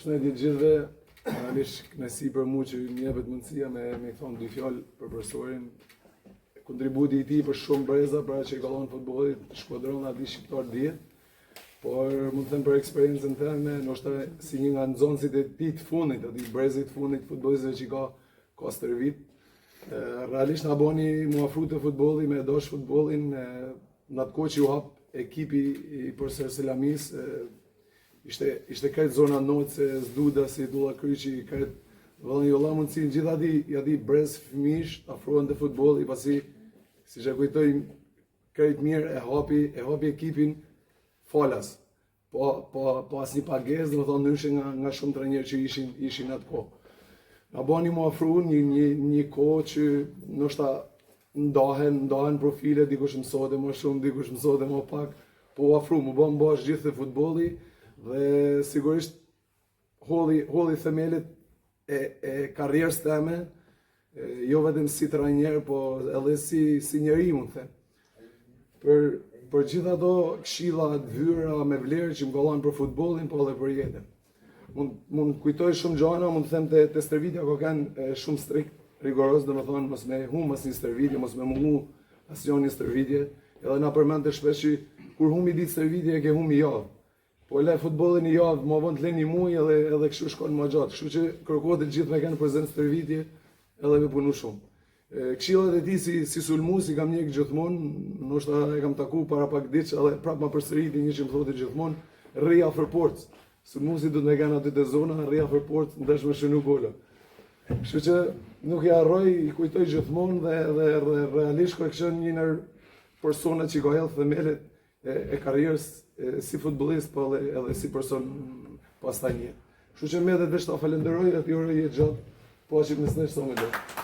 Përshëndetje gjithëve, realisht kënaqësi për mua që më jepet mundësia me thonë dy fjalë për profesorin. Kontributi i tij për shumë breza për atë që i ka dhënë futbollit, skuadrona di shqiptar dihet. Por mund të them për eksperiencën time, ndoshta si një nga nxënësit e tij të fundit, aty brezit të fundit futbollistëve që ka stërvit. Realisht na boni mu afru të futbolli, me dosh futbollin, në atë kohë që u hap ekipi i Përsëri Selamis, ishte këtë zona notë se Zduda, si Dulla Kryqi, këtë vëllën jolla mundësi në gjitha di brez fëmish të afrohen të futbolli, pasi si që kujtoj këtë mirë e hapi ekipin falas, po as një pagesë, dhe më thonë nëshe nga shumë trajnerë që ishin atë kohë. Na bani mu afru një kohë që nështë ndahen profile, dikush mësode më shumë, dikush mësode më pak, po afru, mu bën bash gjithë të futbolli, dhe sigurisht holli themelit e karrierës teme, jo vetëm si trajner, po edhe si njeri, mund të them. Për gjitha do këshilla të vyra me vlerë që më kallan për futbollin, po edhe për jetën. Mund kujtoj shumë gjana, mund të them të stërvitja ko kanë shumë strikt, rigoros, dhe me thonë mos me hum as një stërvitje, mos me mungu as një stërvitje, edhe na përmend të shpesh që kur humi ditë stërvitje e ke humi javë. Po le futbollin një javë, më vonë të leni muj edhe kështu shkon më gjatë. Kështu që kërkohet të gjithë me kanë prezent stërvitje edhe me punu shumë. Këshillat e tij si sulmues i kam njeh gjithmonë, ndoshta e kam taku para pak ditë, edhe prapë më përsëriti një që më thotë gjithmonë, rri afër portës. Sulmuesi do të më kanë aty te zona, rri afër portës, ndesh me shënu gola. Kështu që nuk e harroj, i kujtoj gjithmonë dhe realisht ka qenë një ndër persona që ka hedhur themelet e karrierës si futbollist, po edhe si person pastaj një. Kështu që më edhe veç ta falenderoj, aty orë jetë gjatë, po ashtu më snesh sa më gjatë.